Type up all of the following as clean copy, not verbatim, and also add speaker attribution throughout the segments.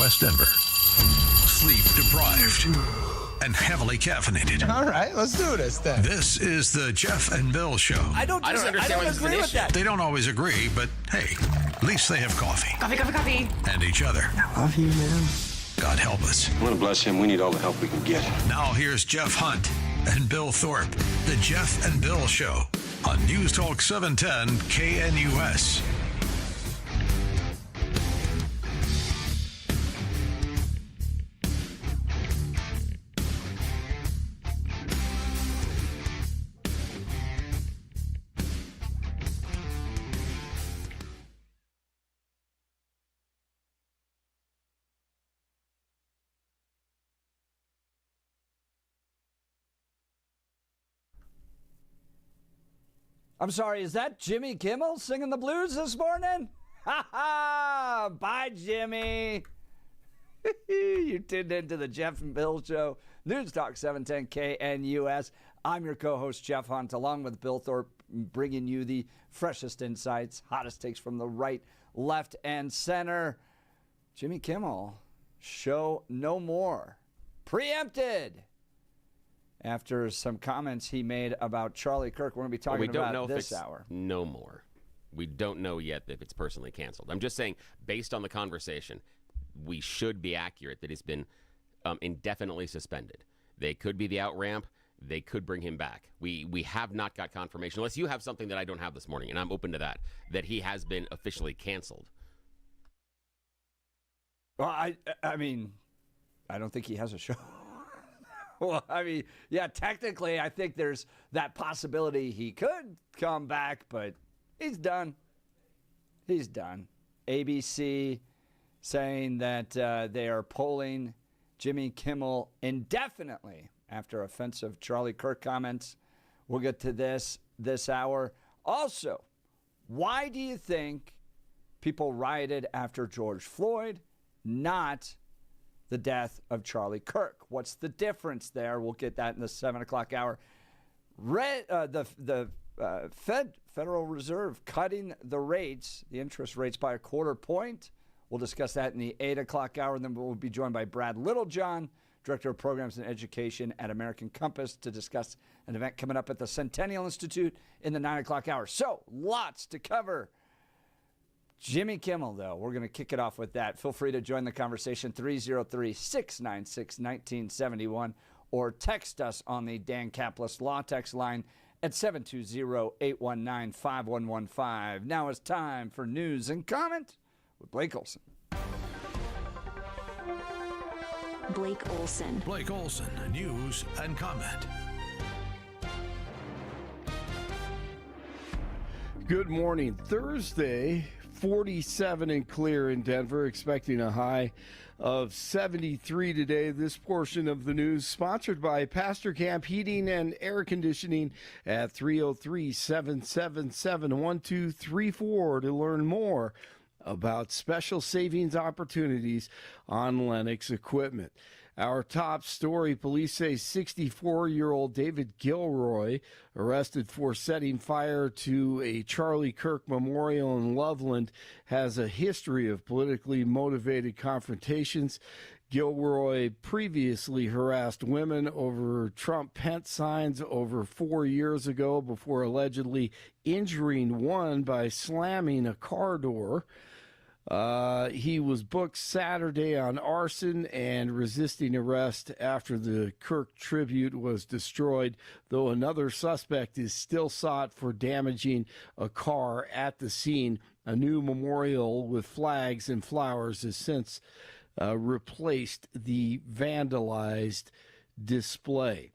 Speaker 1: West Denver. Sleep deprived and heavily caffeinated.
Speaker 2: All right, let's do this then.
Speaker 1: This is the Jeff and Bill Show.
Speaker 3: I don't agree with that.
Speaker 1: They don't always agree, but hey, at least they have coffee.
Speaker 3: Coffee.
Speaker 1: And each other.
Speaker 2: I love you, man.
Speaker 1: God help us.
Speaker 4: I want to bless him. We need all the help we can get.
Speaker 1: Now here's Jeff Hunt and Bill Thorpe. The Jeff and Bill Show on News Talk 710 KNUS.
Speaker 3: I'm sorry, is that Jimmy Kimmel singing the blues this morning? Ha ha! Bye, Jimmy. You tuned into the Jeff and Bill Show, News Talk 710 KNUS. I'm your co-host, Jeff Hunt, along with Bill Thorpe, bringing you the freshest insights, hottest takes from the right, left, and center. Jimmy Kimmel, show no more. Preempted. After some comments he made about Charlie Kirk. We're going to be talking about this hour.
Speaker 5: No more. We don't know yet if it's personally canceled. I'm just saying, based on the conversation, we should be accurate that he's been indefinitely suspended. They could be the out ramp. They could bring him back. We have not got confirmation, unless you have something that I don't have this morning, and I'm open to that he has been officially canceled.
Speaker 3: Well, I mean, I don't think he has a show. Well, I mean, yeah, technically, I think there's that possibility he could come back, but he's done. He's done. ABC saying that they are polling Jimmy Kimmel indefinitely after offensive Charlie Kirk comments. We'll get to this hour. Also, why do you think people rioted after George Floyd, not the death of Charlie Kirk? What's the difference there? We'll get that in the 7 o'clock hour. The Federal Reserve cutting the rates, the interest rates by a quarter point. We'll discuss that in the 8 o'clock hour. And then we'll be joined by Brad Littlejohn, Director of Programs and Education at American Compass, to discuss an event coming up at the Centennial Institute in the 9 o'clock hour. So lots to cover. Jimmy Kimmel, though, we're going to kick it off with that. Feel free to join the conversation, 303-696-1971, or text us on the Dan Caplis Law Text line at 720-819-5115. Now it's time for News and Comment with Blake Olson.
Speaker 6: Blake Olson.
Speaker 1: Blake Olson, News and Comment.
Speaker 7: Good morning. Thursday, 47 and clear in Denver, expecting a high of 73 today. This portion of the news sponsored by Pastor Camp Heating and Air Conditioning at 303-777-1234 to learn more about special savings opportunities on Lennox equipment. Our top story, police say 64-year-old David Gilroy, arrested for setting fire to a Charlie Kirk memorial in Loveland, has a history of politically motivated confrontations. Gilroy previously harassed women over Trump-Pence signs over 4 years ago before allegedly injuring one by slamming a car door. He was booked Saturday on arson and resisting arrest after the Kirk tribute was destroyed, though another suspect is still sought for damaging a car at the scene. A new memorial with flags and flowers has since replaced the vandalized display.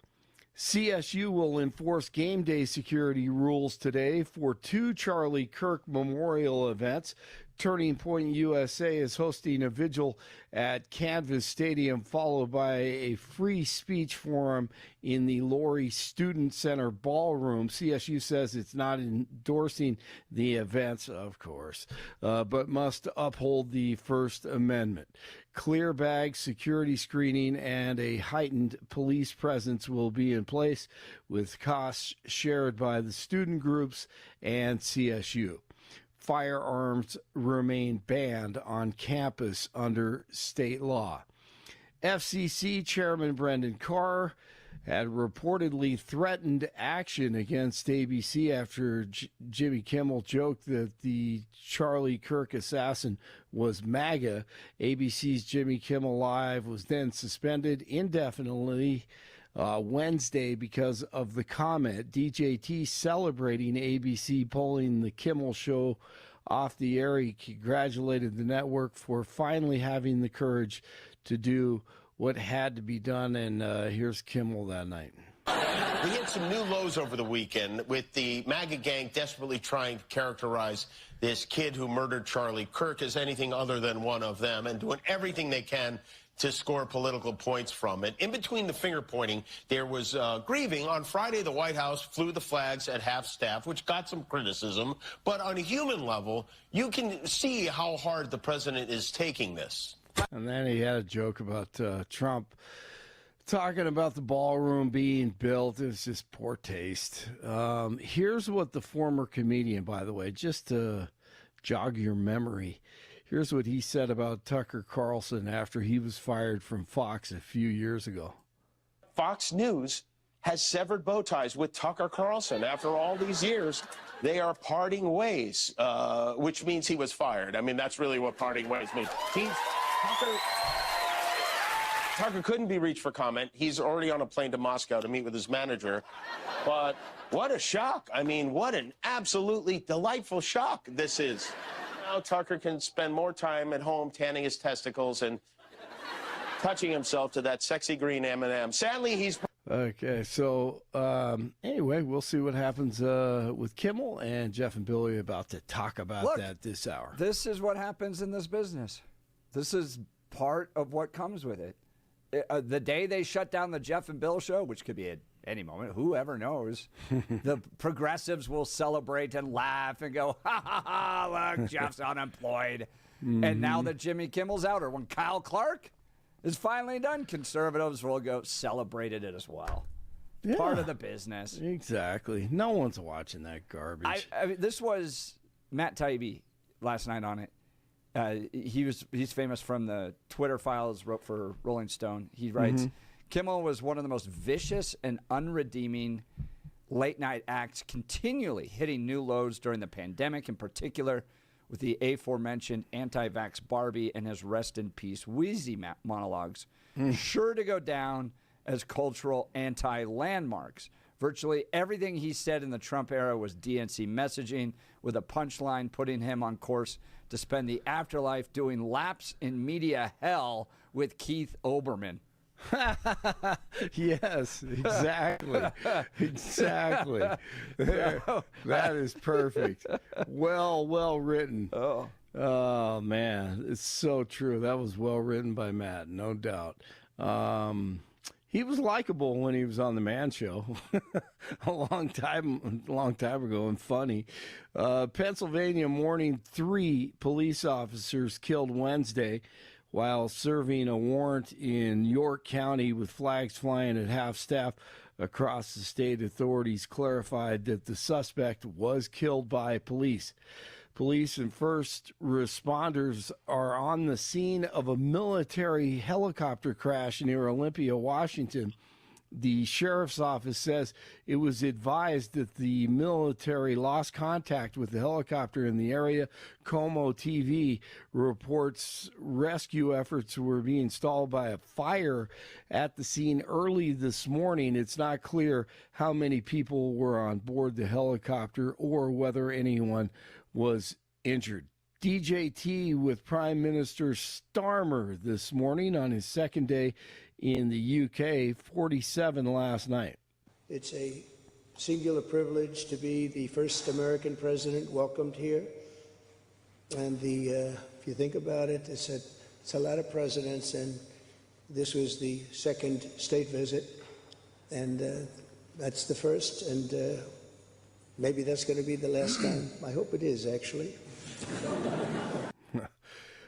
Speaker 7: CSU will enforce game day security rules today for 2 Charlie Kirk memorial events. Turning Point USA is hosting a vigil at Canvas Stadium, followed by a free speech forum in the Laurie Student Center ballroom. CSU says it's not endorsing the events, of course, but must uphold the First Amendment. Clear bag security screening and a heightened police presence will be in place, with costs shared by the student groups and CSU. firearms remain banned on campus under state law. FCC Chairman Brendan Carr had reportedly threatened action against ABC after Jimmy Kimmel joked that the Charlie Kirk assassin was MAGA. ABC's Jimmy Kimmel Live was then suspended indefinitely Wednesday because of the comment. DJT celebrating ABC pulling the Kimmel show off the air. He congratulated the network for finally having the courage to do what had to be done, and here's Kimmel that night.
Speaker 8: We hit some new lows over the weekend with the MAGA gang desperately trying to characterize this kid who murdered Charlie Kirk as anything other than one of them and doing everything they can to score political points from it. In between the finger pointing, there was grieving. On Friday, the White House flew the flags at half-staff, which got some criticism. But on a human level, you can see how hard the president is taking this.
Speaker 7: And then he had a joke about Trump talking about the ballroom being built. It was just poor taste. Here's what the former comedian, by the way, just to jog your memory, here's what he said about Tucker Carlson after he was fired from Fox a few years ago.
Speaker 8: Fox News has severed bow ties with Tucker Carlson. After all these years, they are parting ways, which means he was fired. I mean, that's really what parting ways means. Tucker couldn't be reached for comment. He's already on a plane to Moscow to meet with his manager. But what a shock. I mean, what an absolutely delightful shock this is. Now Tucker can spend more time at home tanning his testicles and touching himself to that sexy green M&M. Sadly, he's...
Speaker 7: Okay, so anyway, we'll see what happens with Kimmel, and Jeff and Billy are about to talk about that this hour.
Speaker 3: This is what happens in this business. This is part of what comes with it. The day they shut down the Jeff and Bill show, which could be at any moment, whoever knows, the progressives will celebrate and laugh and go, ha, ha, ha, look, Jeff's unemployed. Mm-hmm. And now that Jimmy Kimmel's out, or when Kyle Clark is finally done, conservatives will go celebrated it as well. Yeah, part of the business.
Speaker 7: Exactly. No one's watching that garbage.
Speaker 3: I mean, this was Matt Taibbi last night on it. He's famous from the Twitter files, wrote for Rolling Stone. He writes, Kimmel was one of the most vicious and unredeeming late-night acts, continually hitting new lows during the pandemic, in particular with the aforementioned anti-vax Barbie and his rest in peace Wheezy monologues, sure to go down as cultural anti-landmarks. Virtually everything he said in the Trump era was DNC messaging, with a punchline putting him on course to spend the afterlife doing laps in media hell with Keith Olbermann.
Speaker 7: Yes, exactly. Exactly. That is perfect. Well written. Oh, man. It's so true. That was well written by Matt, no doubt. He was likable when he was on the Man Show a long time ago, and funny. Pennsylvania morning, 3 police officers killed Wednesday while serving a warrant in York County with flags flying at half-staff across the state. Authorities clarified that the suspect was killed by police. Police and first responders are on the scene of a military helicopter crash near Olympia, Washington. The sheriff's office says it was advised that the military lost contact with the helicopter in the area. Como TV reports rescue efforts were being stalled by a fire at the scene early this morning. It's not clear how many people were on board the helicopter or whether anyone was injured. DJT with Prime Minister Starmer this morning on his second day in the UK, 47 last night.
Speaker 9: It's a singular privilege to be the first American president welcomed here. And if you think about it, it's a lot of presidents, and this was the second state visit, and that's the first, and maybe that's going to be the last time. I hope it is, actually.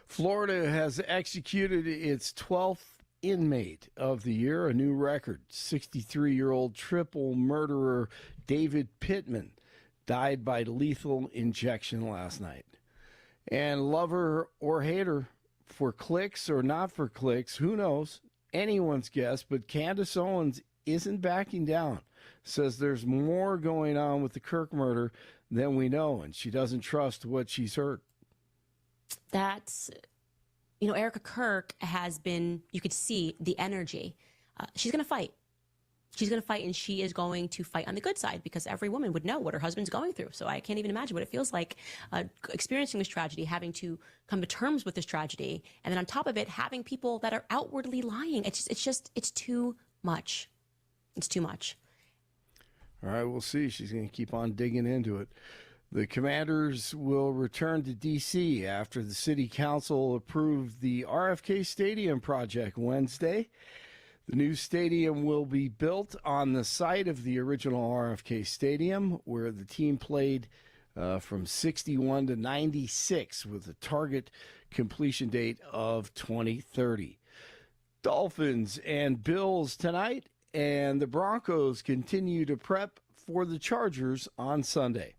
Speaker 7: Florida has executed its 12th inmate of the year, a new record. 63-year-old triple murderer David Pittman died by lethal injection last night. And love her or hate her, for clicks or not for clicks, who knows? Anyone's guess, but Candace Owens isn't backing down. Says there's more going on with the Kirk murder than we know, and she doesn't trust what she's heard.
Speaker 10: That's, you know, Erica Kirk has been, you could see the energy. She's going to fight. She's going to fight, and she is going to fight on the good side, because every woman would know what her husband's going through. So I can't even imagine what it feels like experiencing this tragedy, having to come to terms with this tragedy, and then on top of it, having people that are outwardly lying. It's too much. It's too much.
Speaker 7: All right, we'll see. She's going to keep on digging into it. The Commanders will return to D.C. after the City Council approved the RFK Stadium project Wednesday. The new stadium will be built on the site of the original RFK Stadium, where the team played from 61 to 96, with a target completion date of 2030. Dolphins and Bills tonight, and the Broncos continue to prep for the Chargers on Sunday.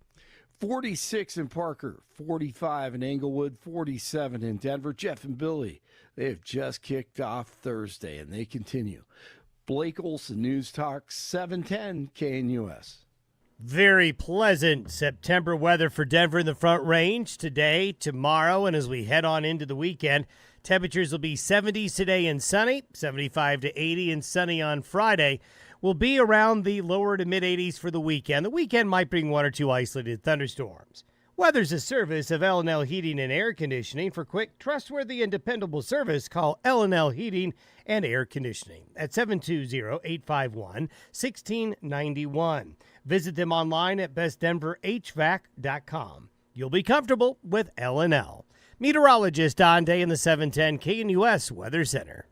Speaker 7: 46 in Parker, 45 in Englewood, 47 in Denver. Jeff and Billy, they have just kicked off Thursday, and they continue. Blake Olson, News Talk 710 KNUS.
Speaker 11: Very pleasant September weather for Denver in the Front Range today, tomorrow, and as we head on into the weekend. Temperatures will be 70s today and sunny, 75 to 80 and sunny on Friday. Will be around the lower to mid-80s for the weekend. The weekend might bring one or two isolated thunderstorms. Weather's a service of L&L Heating and Air Conditioning. For quick, trustworthy, and dependable service, call L&L Heating and Air Conditioning at 720-851-1691. Visit them online at bestdenverhvac.com. You'll be comfortable with L&L. Meteorologist Don Day in the 710 KNUS Weather Center.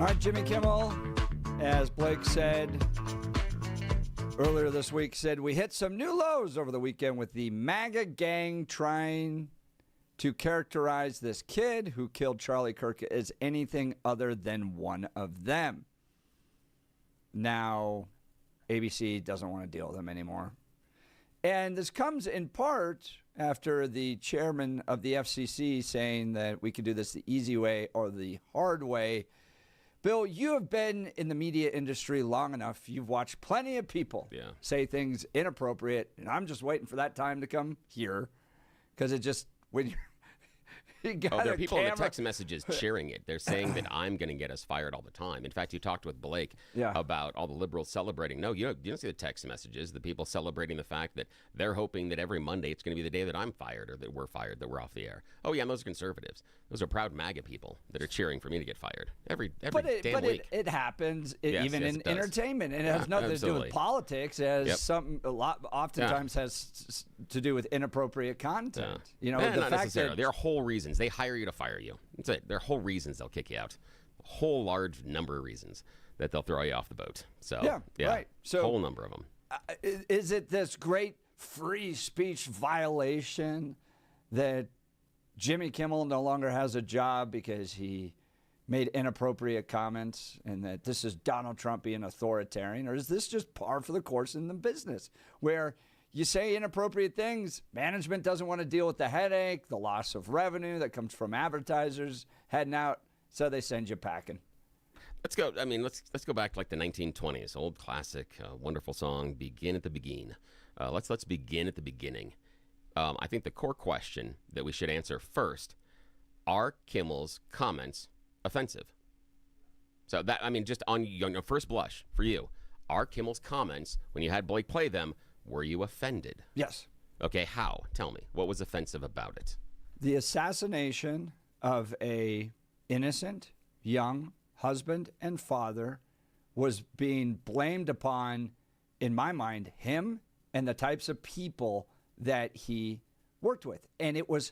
Speaker 3: All right, Jimmy Kimmel, as Blake said earlier this week, said we hit some new lows over the weekend with the MAGA gang trying to characterize this kid who killed Charlie Kirk as anything other than one of them. Now, ABC doesn't want to deal with him anymore. And this comes in part after the chairman of the FCC saying that we could do this the easy way or the hard way. Bill, you have been in the media industry long enough. You've watched plenty of people say things inappropriate, and I'm just waiting for that time to come here, because it just, when you're, you got
Speaker 5: there are people in the text messages cheering it. They're saying that I'm going to get us fired all the time. In fact, you talked with Blake about all the liberals celebrating. No, you don't see the text messages, the people celebrating the fact that they're hoping that every Monday it's going to be the day that I'm fired or that we're fired, that we're off the air. Oh, yeah, and those are conservatives. Those are proud MAGA people that are cheering for me to get fired every damn week.
Speaker 3: It happens
Speaker 5: Yes,
Speaker 3: even
Speaker 5: yes,
Speaker 3: in
Speaker 5: it does.
Speaker 3: entertainment. And it has nothing to do with politics, as oftentimes has to do with inappropriate content. You know, the
Speaker 5: not
Speaker 3: fact
Speaker 5: necessarily.
Speaker 3: that
Speaker 5: There are whole reasons. They hire you to fire you. That's it. There are whole reasons they'll kick you out. A whole large number of reasons that they'll throw you off the boat. So,
Speaker 3: right. So,
Speaker 5: whole number of them.
Speaker 3: Is it this great free speech violation that Jimmy Kimmel no longer has a job because he made inappropriate comments, and that this is Donald Trump being authoritarian? Or is this just par for the course in the business where you say inappropriate things, management doesn't want to deal with the headache, the loss of revenue that comes from advertisers heading out, so they send you packing?
Speaker 5: Let's go. I mean, let's go back to like the 1920s. Old classic, wonderful song. Begin at the begin. Let's begin at the beginning. I think the core question that we should answer first: are Kimmel's comments offensive? So that, I mean, just on your first blush for you, are Kimmel's comments when you had Blake play them, were you offended?
Speaker 3: Yes.
Speaker 5: Okay, how? Tell me. What was offensive about it?
Speaker 3: The assassination of a innocent young husband and father was being blamed upon, in my mind, him and the types of people that he worked with. And it was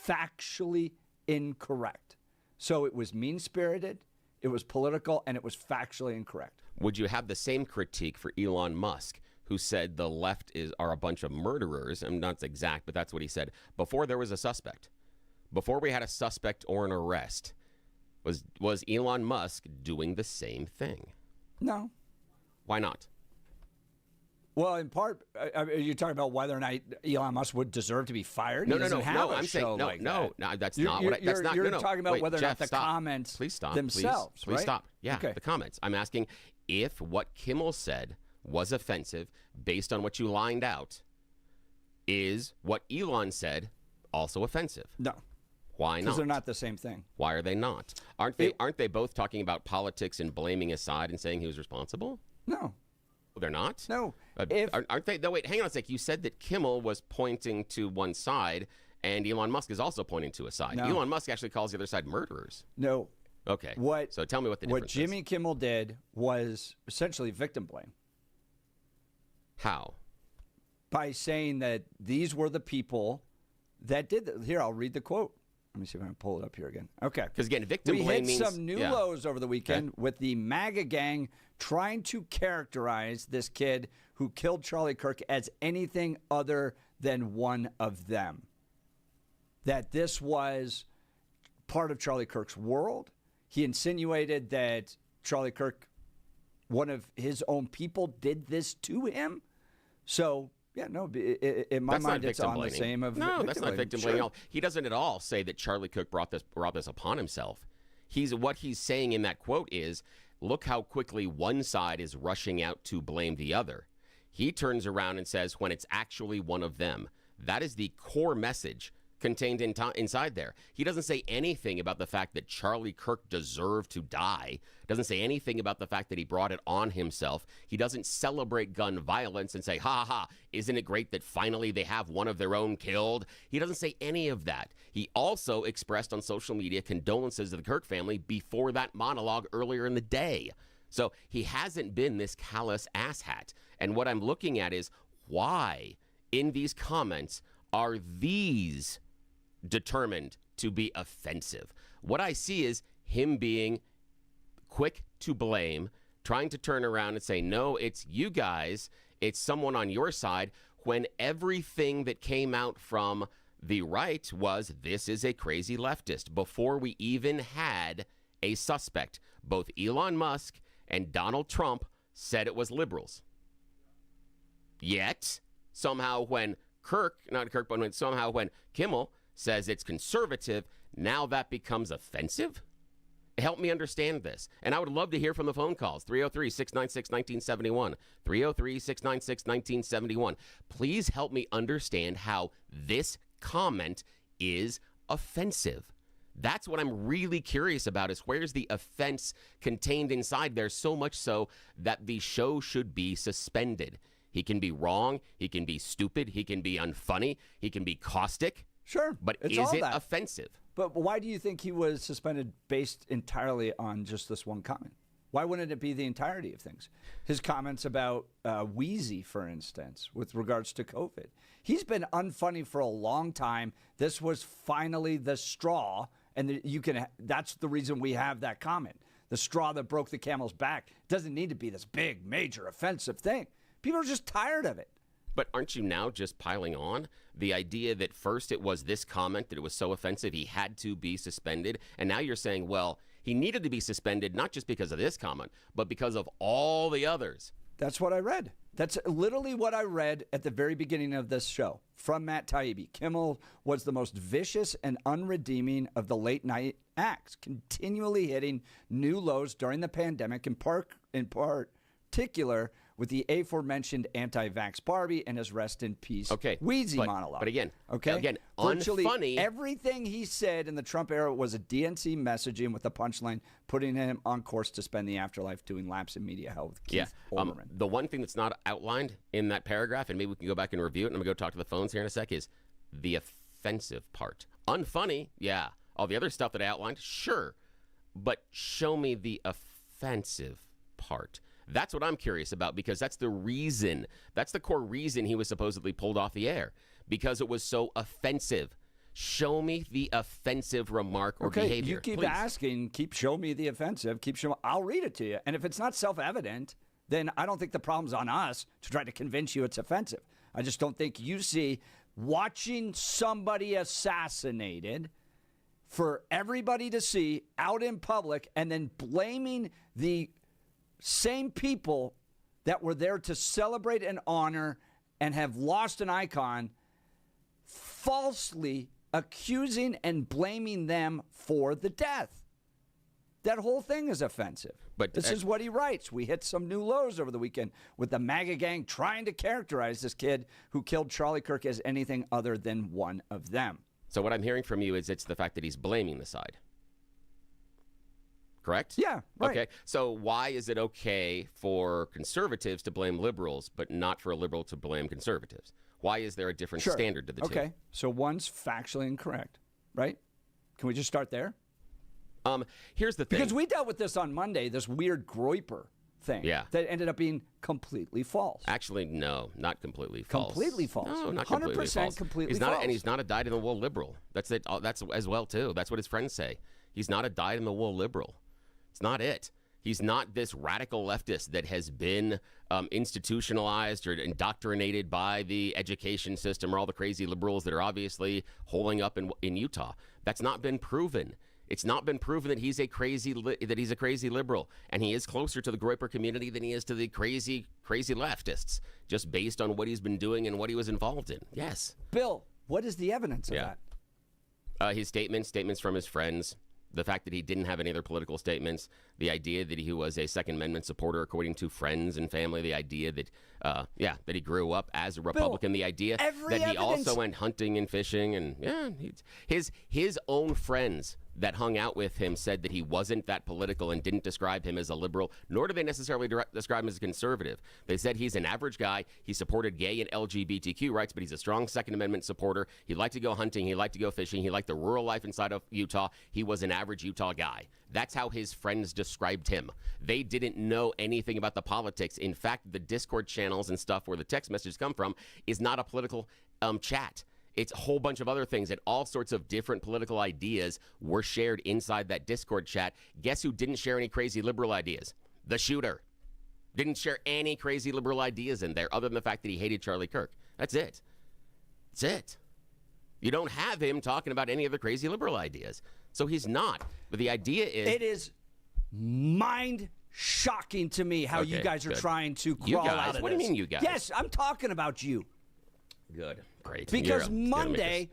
Speaker 3: factually incorrect. So it was mean-spirited, it was political, and it was factually incorrect.
Speaker 5: Would you have the same critique for Elon Musk, who said the left are a bunch of murderers? I'm not exact, but that's what he said. Before there was a suspect, before we had a suspect or an arrest, was Elon Musk doing the same thing?
Speaker 3: No.
Speaker 5: Why not?
Speaker 3: Well, in part, are you talking about whether or not Elon Musk would deserve to be fired?
Speaker 5: No.
Speaker 3: I'm
Speaker 5: saying no. That's not what. That's not.
Speaker 3: You're
Speaker 5: no.
Speaker 3: talking about
Speaker 5: Wait,
Speaker 3: whether
Speaker 5: Jeff,
Speaker 3: or not the
Speaker 5: stop.
Speaker 3: comments
Speaker 5: Please stop.
Speaker 3: themselves,
Speaker 5: Please
Speaker 3: right?
Speaker 5: stop. Yeah,
Speaker 3: Okay.
Speaker 5: the comments. I'm asking if what Kimmel said was offensive based on what you lined out. Is what Elon said also offensive?
Speaker 3: No.
Speaker 5: Why not?
Speaker 3: Because they're not the same thing.
Speaker 5: Why are they not? Aren't they both talking about politics and blaming his side and saying he was responsible?
Speaker 3: No.
Speaker 5: They're not?
Speaker 3: No.
Speaker 5: Aren't they? No, wait, hang on a sec. You said that Kimmel was pointing to one side and Elon Musk is also pointing to a side.
Speaker 3: No.
Speaker 5: Elon Musk actually calls the other side murderers.
Speaker 3: No.
Speaker 5: Okay. So tell me what the difference
Speaker 3: is. What Jimmy Kimmel did was essentially victim blame.
Speaker 5: How?
Speaker 3: By saying that these were the people that did it. Here, I'll read the quote. Let me see if I can pull it up here again. Okay.
Speaker 5: Because again, victim
Speaker 3: we
Speaker 5: blame
Speaker 3: hit
Speaker 5: means
Speaker 3: some new lows over the weekend with the MAGA gang trying to characterize this kid who killed Charlie Kirk as anything other than one of them. That this was part of Charlie Kirk's world. He insinuated that Charlie Kirk, one of his own people, did this to him. So, yeah, no, in my mind, it's on the same of
Speaker 5: no, that's not victim blaming.
Speaker 3: Sure.
Speaker 5: He doesn't at all say that Charlie Kirk brought this upon himself. What he's saying in that quote is, look how quickly one side is rushing out to blame the other. He turns around and says, when it's actually one of them. That is the core message contained inside there. He doesn't say anything about the fact that Charlie Kirk deserved to die. Doesn't say anything about the fact that he brought it on himself. He doesn't celebrate gun violence and say, ha ha, isn't it great that finally they have one of their own killed? He doesn't say any of that. He also expressed on social media condolences to the Kirk family before that monologue earlier in the day. So he hasn't been this callous asshat. And what I'm looking at is why in these comments are these determined to be offensive? What I see is him being quick to blame, trying to turn around and say, no, it's you guys, it's someone on your side, when everything that came out from the right was, this is a crazy leftist, before we even had a suspect. Both Elon Musk and Donald Trump said it was liberals. Yet, somehow when Kimmel says it's conservative, now that becomes offensive? Help me understand this. And I would love to hear from the phone calls. 303-696-1971. 303-696-1971. Please help me understand how this comment is offensive. That's what I'm really curious about, is where's the offense contained inside there, so much so that the show should be suspended. He can be wrong, he can be stupid, he can be unfunny, he can be caustic.
Speaker 3: Sure.
Speaker 5: But
Speaker 3: it's
Speaker 5: is it offensive?
Speaker 3: But why do you think he was suspended based entirely on just this one comment? Why wouldn't it be the entirety of things? His comments about Wheezy, for instance, with regards to COVID. He's been unfunny for a long time. This was finally the straw, and that's the reason we have that comment. The straw that broke the camel's back. It doesn't need to be this big, major, offensive thing. People are just tired of it.
Speaker 5: But aren't you now just piling on the idea that first it was this comment that it was so offensive he had to be suspended, and now you're saying, well, he needed to be suspended not just because of this comment, but because of all the others.
Speaker 3: That's what I read. That's literally what I read at the very beginning of this show from Matt Taibbi. Kimmel was the most vicious and unredeeming of the late night acts, continually hitting new lows during the pandemic, in particular with the aforementioned anti-vax Barbie and his rest in peace Wheezy monologue.
Speaker 5: But again,
Speaker 3: virtually
Speaker 5: unfunny.
Speaker 3: everything he said in the Trump era was a DNC messaging with the punchline, putting him on course to spend the afterlife doing laps in media hell with Keith Olbermann.
Speaker 5: The one thing that's not outlined in that paragraph, and maybe we can go back and review it, and I'm going to go talk to the phones here in a sec, is the offensive part. Unfunny, yeah. All the other stuff that I outlined, sure. But show me the offensive part. That's what I'm curious about, because that's the reason, that's the core reason he was supposedly pulled off the air, because it was so offensive. Show me the offensive remark or behavior.
Speaker 3: You keep
Speaker 5: please.
Speaker 3: asking, show me the offensive, I'll read it to you. And if it's not self-evident, then I don't think the problem's on us to try to convince you it's offensive. I just don't think you see watching somebody assassinated for everybody to see out in public and then blaming the same people that were there to celebrate and honor and have lost an icon, falsely accusing and blaming them for the death. That whole thing is offensive.
Speaker 5: But
Speaker 3: this is what he writes. We hit some new lows over the weekend with the MAGA gang trying to characterize this kid who killed Charlie Kirk as anything other than one of them.
Speaker 5: So what I'm hearing from you is it's the fact that he's blaming the side. Correct?
Speaker 3: Yeah, right.
Speaker 5: Okay, so why is it okay for conservatives to blame liberals, but not for a liberal to blame conservatives? Why is there a different standard to the two?
Speaker 3: Okay, so one's factually incorrect, right? Can we just start there?
Speaker 5: Here's the thing.
Speaker 3: Because we dealt with this on Monday, this weird Groyper thing that ended up being completely false.
Speaker 5: Actually, no, not completely false.
Speaker 3: Completely false.
Speaker 5: No, not completely
Speaker 3: 100%
Speaker 5: false.
Speaker 3: completely
Speaker 5: he's not,
Speaker 3: false.
Speaker 5: And he's not a dyed-in-the-wool liberal. That's it. That's as well, too. That's what his friends say. He's not a dyed-in-the-wool liberal. It's not it. He's not this radical leftist that has been institutionalized or indoctrinated by the education system or all the crazy liberals that are obviously holing up in Utah. That's not been proven. It's not been proven that he's a crazy liberal, and he is closer to the Groyper community than he is to the crazy leftists, just based on what he's been doing and what he was involved in. Yes.
Speaker 3: Bill, what is the evidence of that?
Speaker 5: His statements from his friends. The fact that he didn't have any other political statements, the idea that he was a Second Amendment supporter according to friends and family, the idea that, that he grew up as a Republican, the idea that he also went hunting and fishing, and his own friends that hung out with him said that he wasn't that political and didn't describe him as a liberal, nor do they necessarily describe him as a conservative. They said he's an average guy. He supported gay and LGBTQ rights, but he's a strong Second Amendment supporter. He liked to go hunting. He liked to go fishing. He liked the rural life inside of Utah. He was an average Utah guy. That's how his friends described him. They didn't know anything about the politics. In fact, the Discord channels and stuff where the text messages come from is not a political chat. It's a whole bunch of other things, and all sorts of different political ideas were shared inside that Discord chat. Guess who didn't share any crazy liberal ideas? The shooter. Didn't share any crazy liberal ideas in there other than the fact that he hated Charlie Kirk. That's it. That's it. You don't have him talking about any of the crazy liberal ideas. So he's not. But the idea is...
Speaker 3: It is mind-shocking to me how you guys are trying to crawl out of this.
Speaker 5: What do you mean, you guys?
Speaker 3: Yes, I'm talking about you.
Speaker 5: Good. Great.
Speaker 3: Because Monday,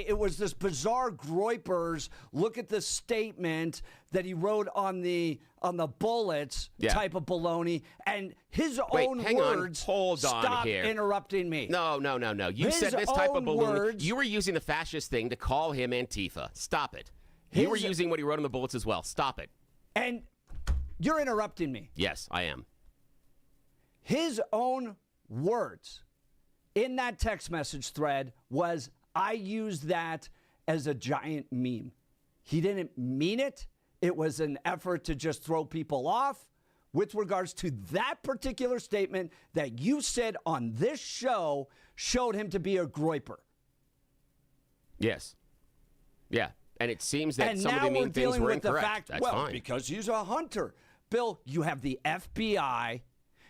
Speaker 3: it was this bizarre Groypers, look at the statement that he wrote on the bullets type of baloney, and his own words.
Speaker 5: Hold on
Speaker 3: Stop
Speaker 5: here.
Speaker 3: interrupting me.
Speaker 5: No. You said this type of baloney. You were using the fascist thing to call him Antifa. Stop it. You were using what he wrote on the bullets as well. Stop it.
Speaker 3: And you're interrupting me.
Speaker 5: Yes, I am.
Speaker 3: His own words in that text message thread was, I used that as a giant meme. He didn't mean it. It was an effort to just throw people off with regards to that particular statement that you said on this show showed him to be a Groyper.
Speaker 5: Yes. Yeah. And it seems that
Speaker 3: and
Speaker 5: some of the mean things were incorrect.
Speaker 3: Fact,
Speaker 5: That's
Speaker 3: well,
Speaker 5: fine.
Speaker 3: Because he's a hunter. Bill, you have the FBI,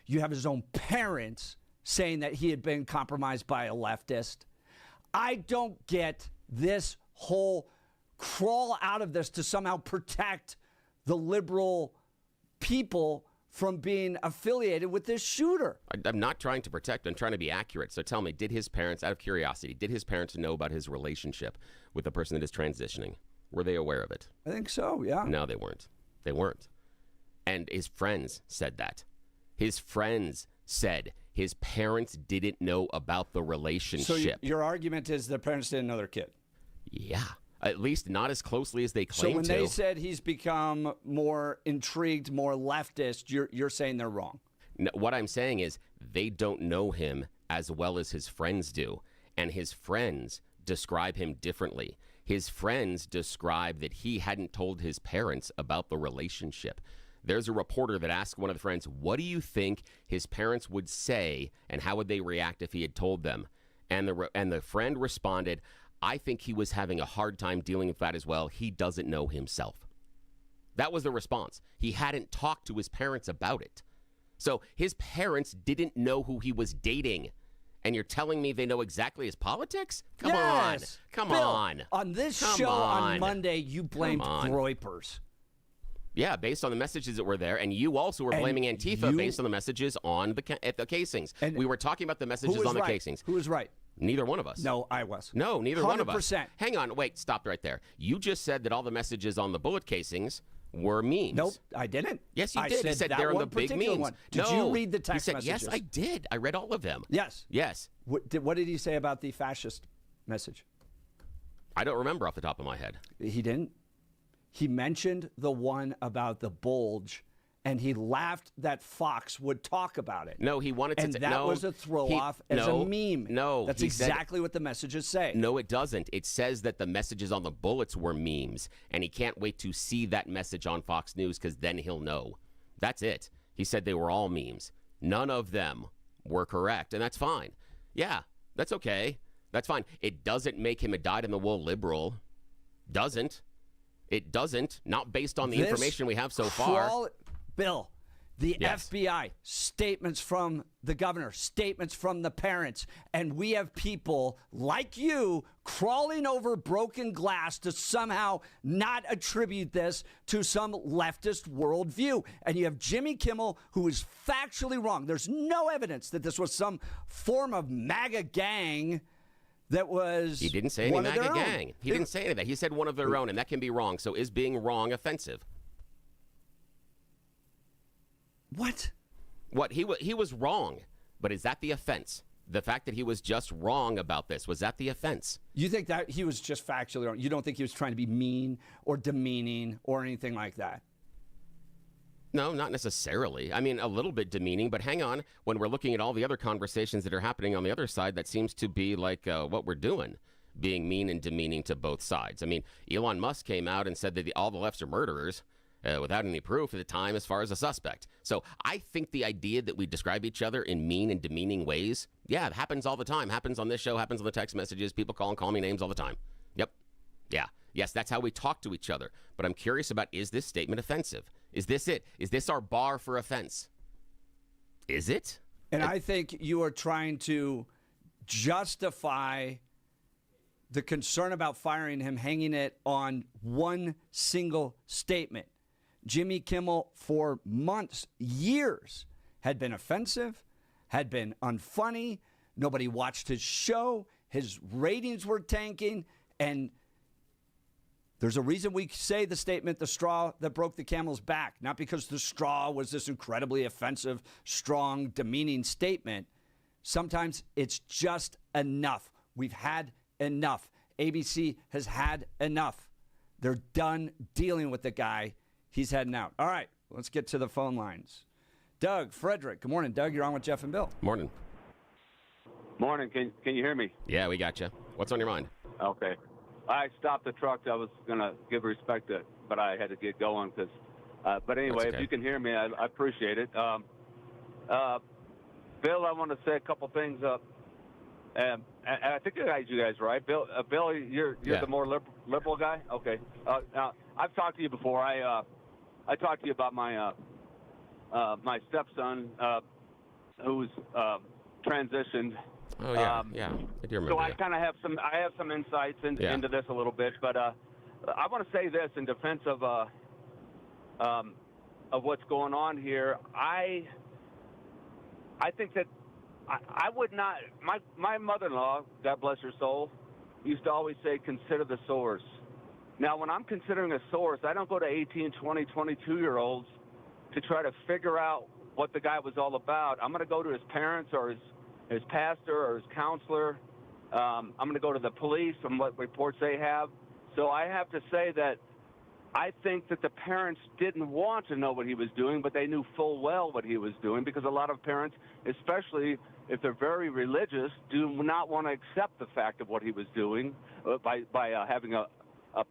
Speaker 3: you have his own parents saying that he had been compromised by a leftist. I don't get this whole crawl out of this to somehow protect the liberal people from being affiliated with this shooter.
Speaker 5: I'm not trying to protect. I'm trying to be accurate. So tell me, did his parents, out of curiosity, did his parents know about his relationship with the person that is transitioning? Were they aware of it?
Speaker 3: I think so, yeah.
Speaker 5: No, they weren't. They weren't. And his friends said that. His friends said his parents didn't know about the relationship.
Speaker 3: So your argument is the parents didn't know their kid?
Speaker 5: Yeah. At least not as closely as they claim to.
Speaker 3: So when they said he's become more intrigued, more leftist, you're saying they're wrong?
Speaker 5: No, what I'm saying is they don't know him as well as his friends do. And his friends describe him differently. His friends describe that he hadn't told his parents about the relationship. There's a reporter that asked one of the friends, what do you think his parents would say and how would they react if he had told them? And the friend responded, I think he was having a hard time dealing with that as well. He doesn't know himself. That was the response. He hadn't talked to his parents about it. So his parents didn't know who he was dating. And you're telling me they know exactly his politics? Come on. Come
Speaker 3: Bill,
Speaker 5: on.
Speaker 3: On this show on Monday, you blamed Groypers.
Speaker 5: Yeah, based on the messages that were there. And you also were blaming Antifa based on the messages on the casings. And we were talking about the messages on the casings.
Speaker 3: Who was right?
Speaker 5: Neither one of us.
Speaker 3: No, I was.
Speaker 5: No, neither 100%. One of us.
Speaker 3: 100%.
Speaker 5: Hang on, wait, stop right there. You just said that all the messages on the bullet casings were memes.
Speaker 3: Nope, I didn't.
Speaker 5: Yes, you did.
Speaker 3: He
Speaker 5: said they're the big memes.
Speaker 3: One. Did you read the text messages?
Speaker 5: Yes, I did. I read all of them.
Speaker 3: Yes.
Speaker 5: Yes.
Speaker 3: What did he say about the fascist message?
Speaker 5: I don't remember off the top of my head.
Speaker 3: He didn't. He mentioned the one about the bulge, and he laughed that Fox would talk about it.
Speaker 5: No, he wanted to.
Speaker 3: And that was a throw-off as a meme.
Speaker 5: No,
Speaker 3: that's exactly what the messages say.
Speaker 5: No, it doesn't. It says that the messages on the bullets were memes, and he can't wait to see that message on Fox News because then he'll know. That's it. He said they were all memes. None of them were correct, and that's fine. Yeah, that's okay. That's fine. It doesn't make him a dyed-in-the-wool liberal. Doesn't. It doesn't. Not based on the information we have so far.
Speaker 3: Bill, the FBI, statements from the governor, statements from the parents, and we have people like you crawling over broken glass to somehow not attribute this to some leftist worldview. And you have Jimmy Kimmel, who is factually wrong. There's no evidence that this was some form of MAGA gang that was.
Speaker 5: He didn't say any MAGA gang. He didn't say any of that. He said one of their own, and that can be wrong. So is being wrong offensive?
Speaker 3: What?
Speaker 5: What? He was wrong, but is that the offense? The fact that he was just wrong about this, was that the offense?
Speaker 3: You think that he was just factually wrong? You don't think he was trying to be mean or demeaning or anything like that?
Speaker 5: No, not necessarily. I mean, a little bit demeaning, but hang on. When we're looking at all the other conversations that are happening on the other side, that seems to be like what we're doing, being mean and demeaning to both sides. I mean, Elon Musk came out and said that all the lefts are murderers. Without any proof at the time as far as a suspect. So I think the idea that we describe each other in mean and demeaning ways, yeah, it happens all the time. Happens on this show, happens on the text messages. People call me names all the time. Yep. Yeah. Yes, that's how we talk to each other. But I'm curious about, is this statement offensive? Is this it? Is this our bar for offense? Is it?
Speaker 3: And I think you are trying to justify the concern about firing him, hanging it on one single statement. Jimmy Kimmel, for months, years, had been offensive, had been unfunny. Nobody watched his show. His ratings were tanking. And there's a reason we say the statement, the straw that broke the camel's back. Not because the straw was this incredibly offensive, strong, demeaning statement. Sometimes it's just enough. We've had enough. ABC has had enough. They're done dealing with the guy. He's heading out. All right, let's get to the phone lines. Doug, Frederick. Good morning, Doug. You're on with Jeff and Bill.
Speaker 5: Morning.
Speaker 12: Morning. Can you hear me?
Speaker 5: Yeah, we got you. What's on your mind?
Speaker 12: Okay. I stopped the truck. I was going to give respect to it, but I had to get going. But anyway, if you can hear me, I appreciate it. Bill, I want to say a couple things. And I think you guys are right. Bill, you're the more liberal guy? Okay. Now, I've talked to you before. I talked to you about my my stepson who's transitioned.
Speaker 5: Oh yeah, yeah. I do remember.
Speaker 12: So I kind of have some insights into this a little bit, but I want to say this in defense of of what's going on here, I think that I would not. My mother-in-law, God bless her soul, used to always say, consider the source. Now, when I'm considering a source, I don't go to 18, 20, 22-year-olds to try to figure out what the guy was all about. I'm going to go to his parents or his pastor or his counselor. I'm going to go to the police from what reports they have. So I have to say that I think that the parents didn't want to know what he was doing, but they knew full well what he was doing, because a lot of parents, especially if they're very religious, do not want to accept the fact of what he was doing by having a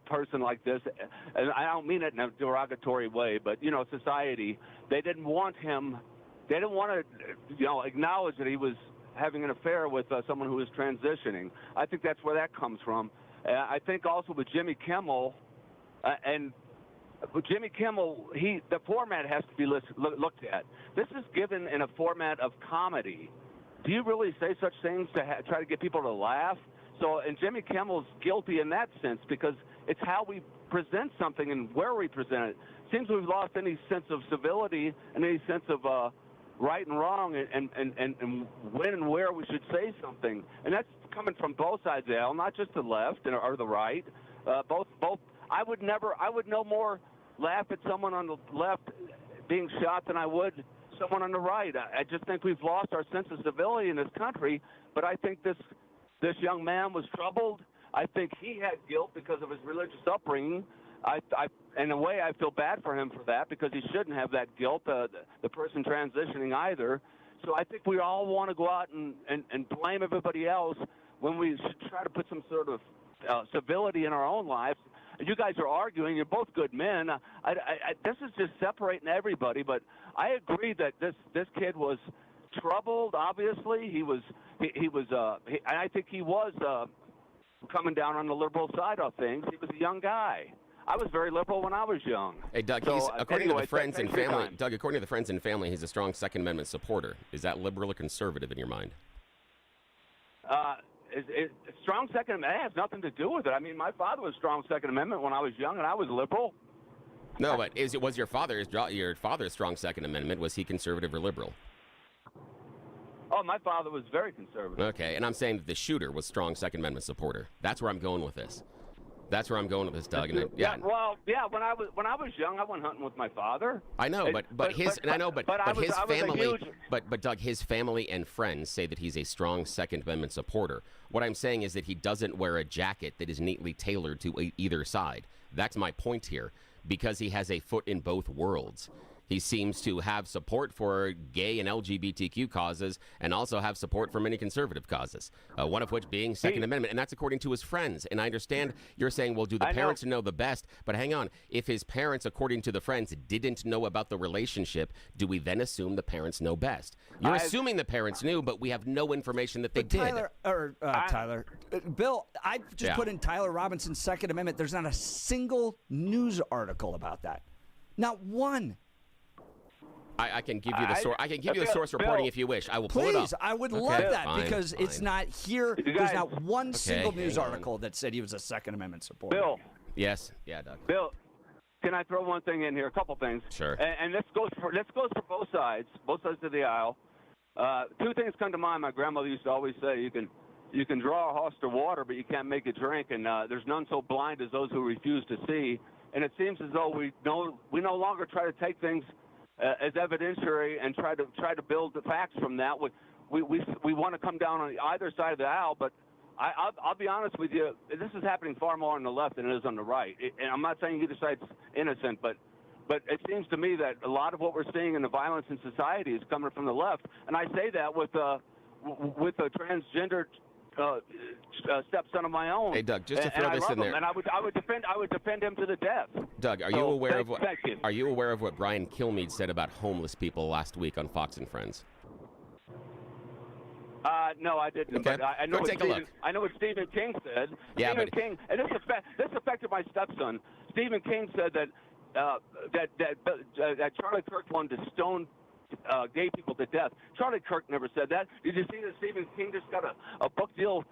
Speaker 12: person like this. And I don't mean it in a derogatory way, but, you know, society, they didn't want him, they didn't want to, you know, acknowledge that he was having an affair with someone who was transitioning. I think that's where that comes from. I think also with Jimmy Kimmel, and with Jimmy Kimmel, the format has to be looked at. This is given in a format of comedy. Do you really say such things to try to get people to laugh? So, and Jimmy Kimmel's guilty in that sense, because it's how we present something and where we present it. Seems we've lost any sense of civility and any sense of right and wrong and when and where we should say something. And that's coming from both sides of the aisle, not just the left or the right. Both. I would no more laugh at someone on the left being shot than I would someone on the right. I just think we've lost our sense of civility in this country. But I think this young man was troubled. I think he had guilt because of his religious upbringing. In a way, I feel bad for him for that, because he shouldn't have that guilt, the person transitioning either. So I think we all want to go out and blame everybody else when we should try to put some sort of civility in our own lives. You guys are arguing. You're both good men. This is just separating everybody. But I agree that this kid was troubled. Obviously, and I think he was coming down on the liberal side of things. He was a young guy. I was very liberal when I was young.
Speaker 5: Hey, Doug, according to the friends and family, Doug, according to the friends and family, he's a strong Second Amendment supporter. Is that liberal or conservative in your mind?
Speaker 12: Strong Second Amendment, that has nothing to do with it. I mean, my father was strong Second Amendment when I was young, and I was liberal.
Speaker 5: No, but was your father's strong Second Amendment? Was he conservative or liberal?
Speaker 12: Oh, my father was very conservative.
Speaker 5: Okay, and I'm saying that the shooter was strong Second Amendment supporter. That's where I'm going with this. That's where I'm going with this, Doug. And
Speaker 12: yeah. Well, yeah. When I was young, I went hunting with my father.
Speaker 5: I know, but Doug, his family and friends say that he's a strong Second Amendment supporter. What I'm saying is that he doesn't wear a jacket that is neatly tailored to either side. That's my point here, because he has a foot in both worlds. He seems to have support for gay and LGBTQ causes, and also have support for many conservative causes, one of which being Second Amendment. And that's according to his friends. And I understand you're saying, well, do the parents know the best? But hang on. If his parents, according to the friends, didn't know about the relationship, do we then assume the parents know best? You're assuming the parents knew, but we have no information that they did.
Speaker 3: Bill, I just put in Tyler Robinson's Second Amendment. There's not a single news article about that. Not one.
Speaker 5: I can give you the source. I can give you the source reporting if you wish. I will pull it up.
Speaker 3: Please, I would love that, because it's not here. There's not one single news article that said he was a Second Amendment supporter.
Speaker 12: Bill.
Speaker 5: Yes. Yeah, Doug.
Speaker 12: Bill, can I throw one thing in here? A couple things.
Speaker 5: Sure.
Speaker 12: And this goes for both sides of the aisle. Two things come to mind. My grandmother used to always say, you can draw a horse to water, but you can't make it drink. And there's none so blind as those who refuse to see. And it seems as though we no longer try to take things as evidentiary and try to build the facts from that. We want to come down on either side of the aisle, but I'll be honest with you, this is happening far more on the left than it is on the right. And I'm not saying either side's innocent, but it seems to me that a lot of what we're seeing in the violence in society is coming from the left. And I say that with a transgender stepson of my own.
Speaker 5: Hey, Doug, just to throw this in there,
Speaker 12: and I would defend him to the death.
Speaker 5: Doug, are you aware of what? Are you aware of what Brian Kilmeade said about homeless people last week on Fox and Friends?
Speaker 12: No, I didn't.
Speaker 5: Okay.
Speaker 12: But I know
Speaker 5: take a look.
Speaker 12: I know what Stephen King said.
Speaker 5: Yeah,
Speaker 12: Stephen King, and this affected my stepson. Stephen King said that Charlie Kirk wanted to stone gay people to death. Charlie Kirk never said that. Did you see that Stephen King just got a book deal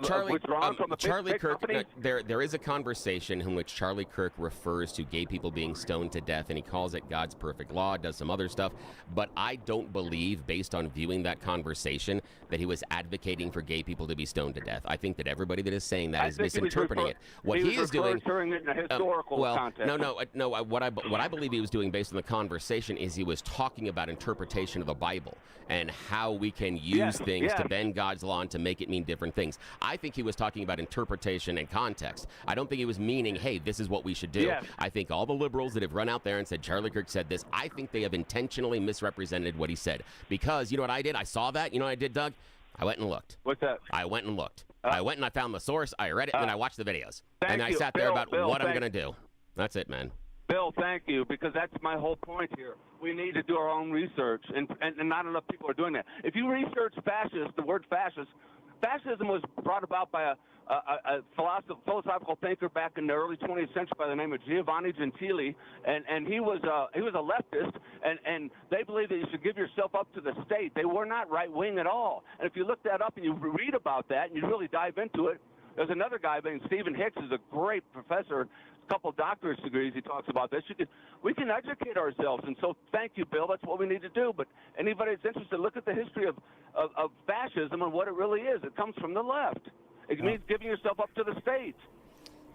Speaker 5: Charlie,
Speaker 12: withdrawn from the
Speaker 5: Charlie
Speaker 12: big
Speaker 5: Kirk,
Speaker 12: companies?
Speaker 5: there is a conversation in which Charlie Kirk refers to gay people being stoned to death, and he calls it God's perfect law, does some other stuff. But I don't believe, based on viewing that conversation, that he was advocating for gay people to be stoned to death. I think that everybody that is saying that is misinterpreting it. What he is doing,
Speaker 12: it in a historical context.
Speaker 5: No. What I believe he was doing, based on the conversation, is he was talking about interpretation of the Bible and how we can use things to bend God's law and to make it mean different things. I think he was talking about interpretation and context. I don't think he was meaning, hey, this is what we should do.
Speaker 12: Yes.
Speaker 5: I think all the liberals that have run out there and said Charlie Kirk said this, I think they have intentionally misrepresented what he said. Because you know what I did? I saw that. You know what I did, Doug? I went and looked.
Speaker 12: What's that?
Speaker 5: I went and looked. I went and I found the source. I read it, and then I watched the videos. And I sat there
Speaker 12: Bill,
Speaker 5: about what I'm going to do. That's it, man.
Speaker 12: Bill, thank you, because that's my whole point here. We need to do our own research, and not enough people are doing that. If you research fascist, the word fascist, fascism was brought about by a philosophical thinker back in the early 20th century by the name of Giovanni Gentili, and he was a leftist, and they believed that you should give yourself up to the state. They were not right-wing at all. And if you look that up and you read about that and you really dive into it, there's another guy named Stephen Hicks, who's a great professor, a couple doctorate degrees. He talks about this. We can educate ourselves, and so thank you, Bill. That's what we need to do. But anybody that's interested, look at the history of fascism and what it really is. It comes from the left. It means giving yourself up to the state.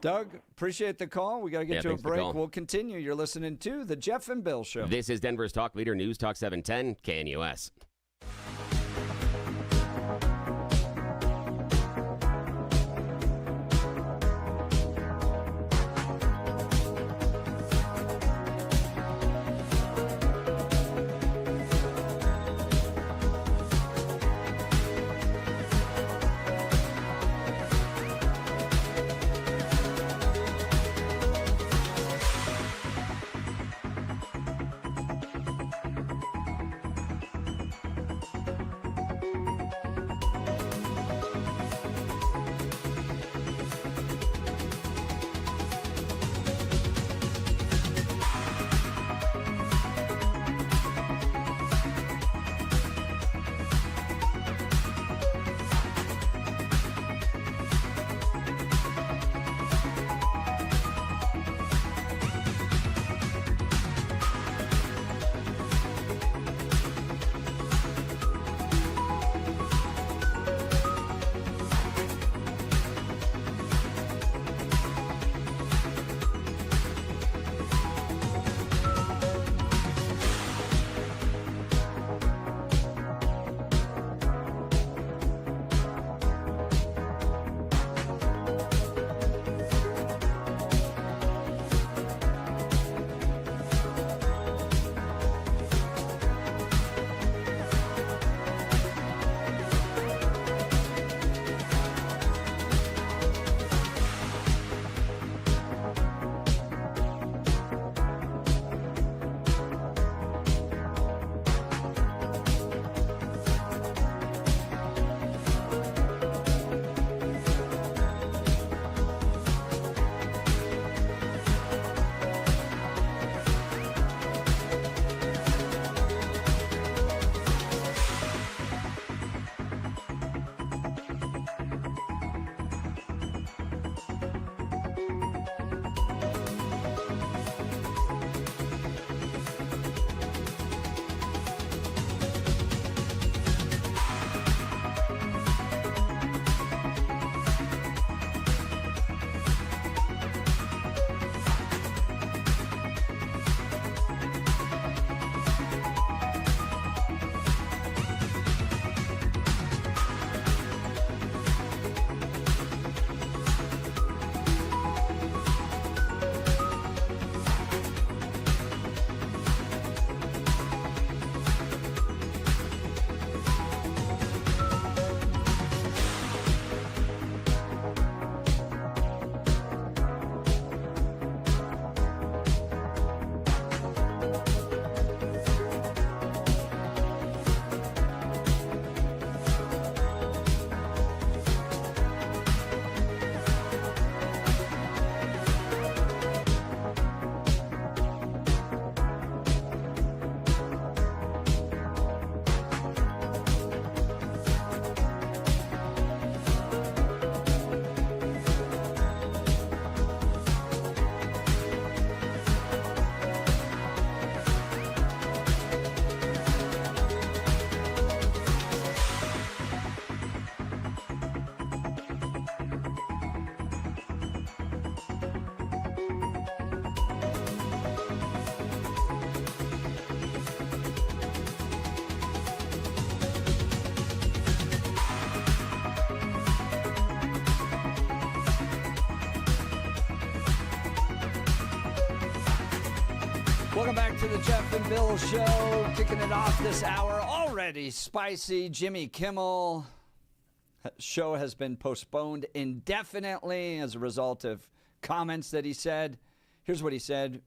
Speaker 3: Doug, appreciate the call. We got to get to a
Speaker 5: thanks for the
Speaker 3: break.
Speaker 5: call.
Speaker 3: We'll continue. You're listening to the Jeff and Bill Show.
Speaker 5: This is Denver's Talk Leader, News Talk 710, KNUS.
Speaker 3: Welcome back to the Jeff and Bill Show. Kicking it off this hour. Already spicy. Jimmy Kimmel show has been postponed indefinitely as a result of comments that he said. Here's what he said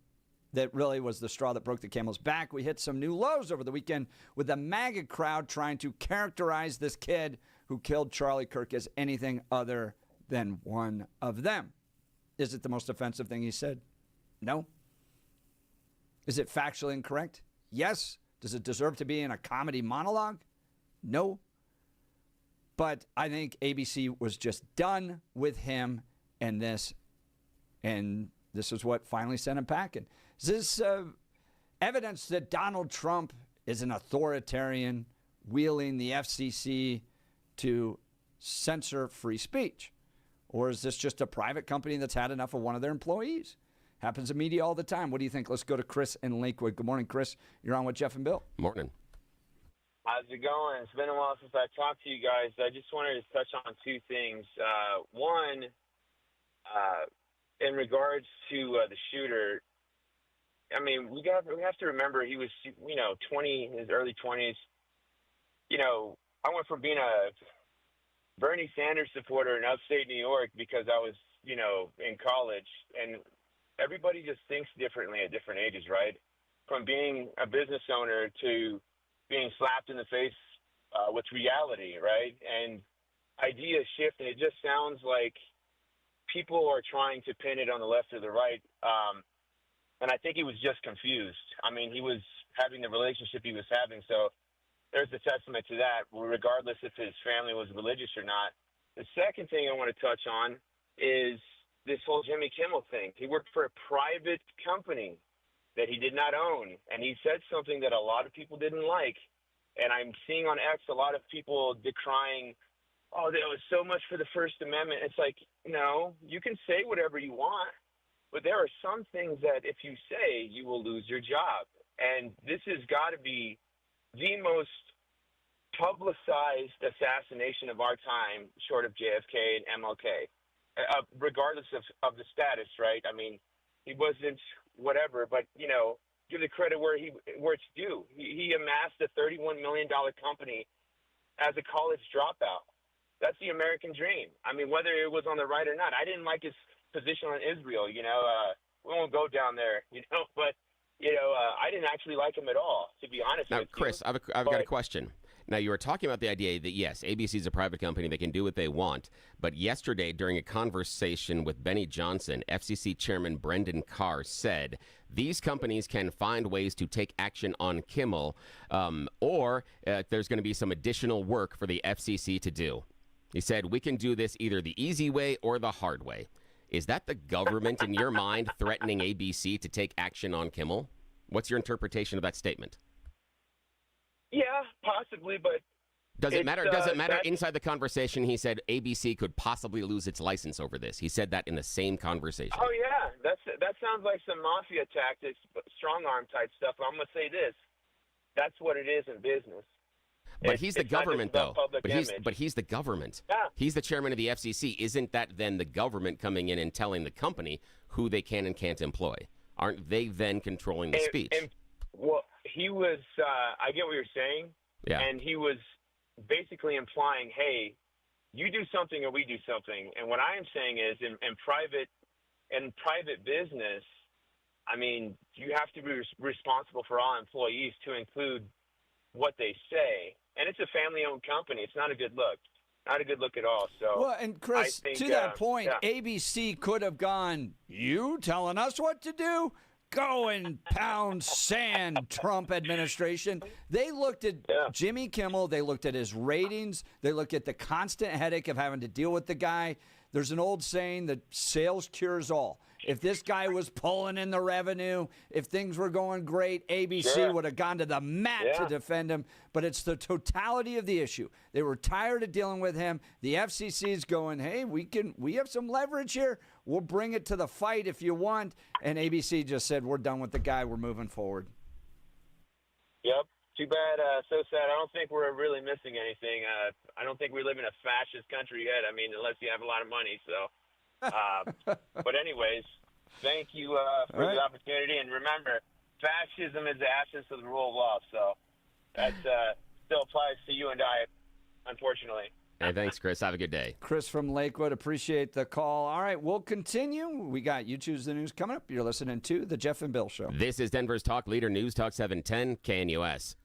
Speaker 3: that really was the straw that broke the camel's back. We hit some new lows over the weekend with the MAGA crowd trying to characterize this kid who killed Charlie Kirk as anything other than one of them. Is it the most offensive thing he said? No. Is it factually incorrect? Yes. Does it deserve to be in a comedy monologue? No. But I think ABC was just done with him and this is what finally sent him packing. Is this evidence that Donald Trump is an authoritarian wielding the FCC to censor free speech? Or is this just a private company that's had enough of one of their employees? Happens in media all the time. What do you think? Let's go to Chris in Lakewood. Good morning, Chris. You're on with Jeff and Bill.
Speaker 5: Morning.
Speaker 13: How's it going? It's been a while since I talked to you guys. I just wanted to touch on two things. One, in regards to the shooter, I mean, we have to remember he was, 20, in his early 20s. I went from being a Bernie Sanders supporter in upstate New York because I was, in college, and everybody just thinks differently at different ages, right? From being a business owner to being slapped in the face with reality, right? And ideas shift, and it just sounds like people are trying to pin it on the left or the right. And I think he was just confused. I mean, he was having the relationship he was having, so there's a testament to that, regardless if his family was religious or not. The second thing I want to touch on is this whole Jimmy Kimmel thing. He worked for a private company that he did not own, and he said something that a lot of people didn't like. And I'm seeing on X a lot of people decrying, oh, there was so much for the First Amendment. It's like, no, you can say whatever you want, but there are some things that if you say, you will lose your job. And this has got to be the most publicized assassination of our time, short of JFK and MLK, regardless of the status, right? I mean, he wasn't whatever, but, give the credit where it's due. He amassed a $31 million company as a college dropout. That's the American dream. I mean, whether it was on the right or not, I didn't like his position on Israel, we won't go down there, but, I didn't actually like him at all, to be honest with you.
Speaker 5: Now, Chris, I've got a question. Now, you were talking about the idea that, yes, ABC is a private company. They can do what they want. But yesterday, during a conversation with Benny Johnson, FCC Chairman Brendan Carr said these companies can find ways to take action on Kimmel, or there's going to be some additional work for the FCC to do. He said, we can do this either the easy way or the hard way. Is that the government, in your mind, threatening ABC to take action on Kimmel? What's your interpretation of that statement?
Speaker 13: Yeah, possibly, but
Speaker 5: does it matter? Does it matter? Inside the conversation, he said ABC could possibly lose its license over this. He said that in the same conversation.
Speaker 13: Oh yeah, that sounds like some mafia tactics, strong arm type stuff. I'm gonna say this: that's what it is in business.
Speaker 5: But he's the government, though. But he's the government.
Speaker 13: Yeah.
Speaker 5: He's the chairman of the FCC. Isn't that then the government coming in and telling the company who they can and can't employ? Aren't they then controlling the speech?
Speaker 13: Well, he was. I get what you're saying.
Speaker 5: Yeah.
Speaker 13: And he was basically implying, hey, you do something or we do something. And what I am saying is, in private business, I mean, you have to be responsible for all employees, to include what they say. And it's a family-owned company. It's not a good look. Not a good look at all. So,
Speaker 3: well, and Chris, to that point, ABC could have gone, you telling us what to do? Go and pound sand, Trump administration. They looked at Jimmy Kimmel. They looked at his ratings. They looked at the constant headache of having to deal with the guy. There's an old saying that sales cures all. If this guy was pulling in the revenue, if things were going great, ABC would have gone to the mat to defend him. But it's the totality of the issue. They were tired of dealing with him. The FCC is going, hey, we have some leverage here. We'll bring it to the fight if you want. And ABC just said, we're done with the guy. We're moving forward.
Speaker 13: Yep. Too bad. So sad. I don't think we're really missing anything. I don't think we live in a fascist country yet. I mean, unless you have a lot of money. So. But anyways, thank you for the opportunity. And remember, fascism is the absence of the rule of law. So that still applies to you and I, unfortunately.
Speaker 5: Hey, thanks, Chris. Have a good day.
Speaker 3: Chris from Lakewood, appreciate the call. All right, we'll continue. We got You Choose the News coming up. You're listening to The Jeff and Bill Show.
Speaker 5: This is Denver's Talk Leader News Talk 710 KNUS.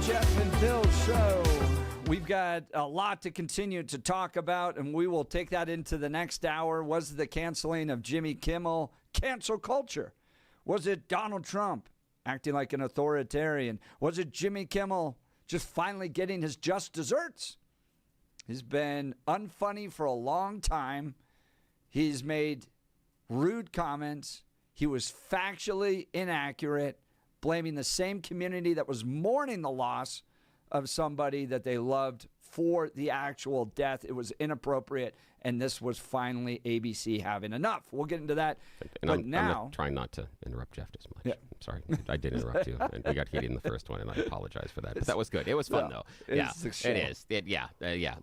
Speaker 3: Jeff and Bill Show. We've got a lot to continue to talk about, and we will take that into the next hour. Was the canceling of Jimmy Kimmel cancel culture? Was it Donald Trump acting like an authoritarian? Was it Jimmy Kimmel just finally getting his just desserts? He's been unfunny for a long time. He's made rude comments. He was factually inaccurate, blaming the same community that was mourning the loss of somebody that they loved for the actual death. It was inappropriate, and this was finally ABC having enough. We'll get into that.
Speaker 5: And
Speaker 3: but
Speaker 5: I'm
Speaker 3: now,
Speaker 5: trying not to interrupt Jeff as much.
Speaker 3: Yeah.
Speaker 5: I'm sorry. I did interrupt you. And we got heated in the first one, and I apologize for that. But that was good. It was fun, though. Yeah, it is. Yeah.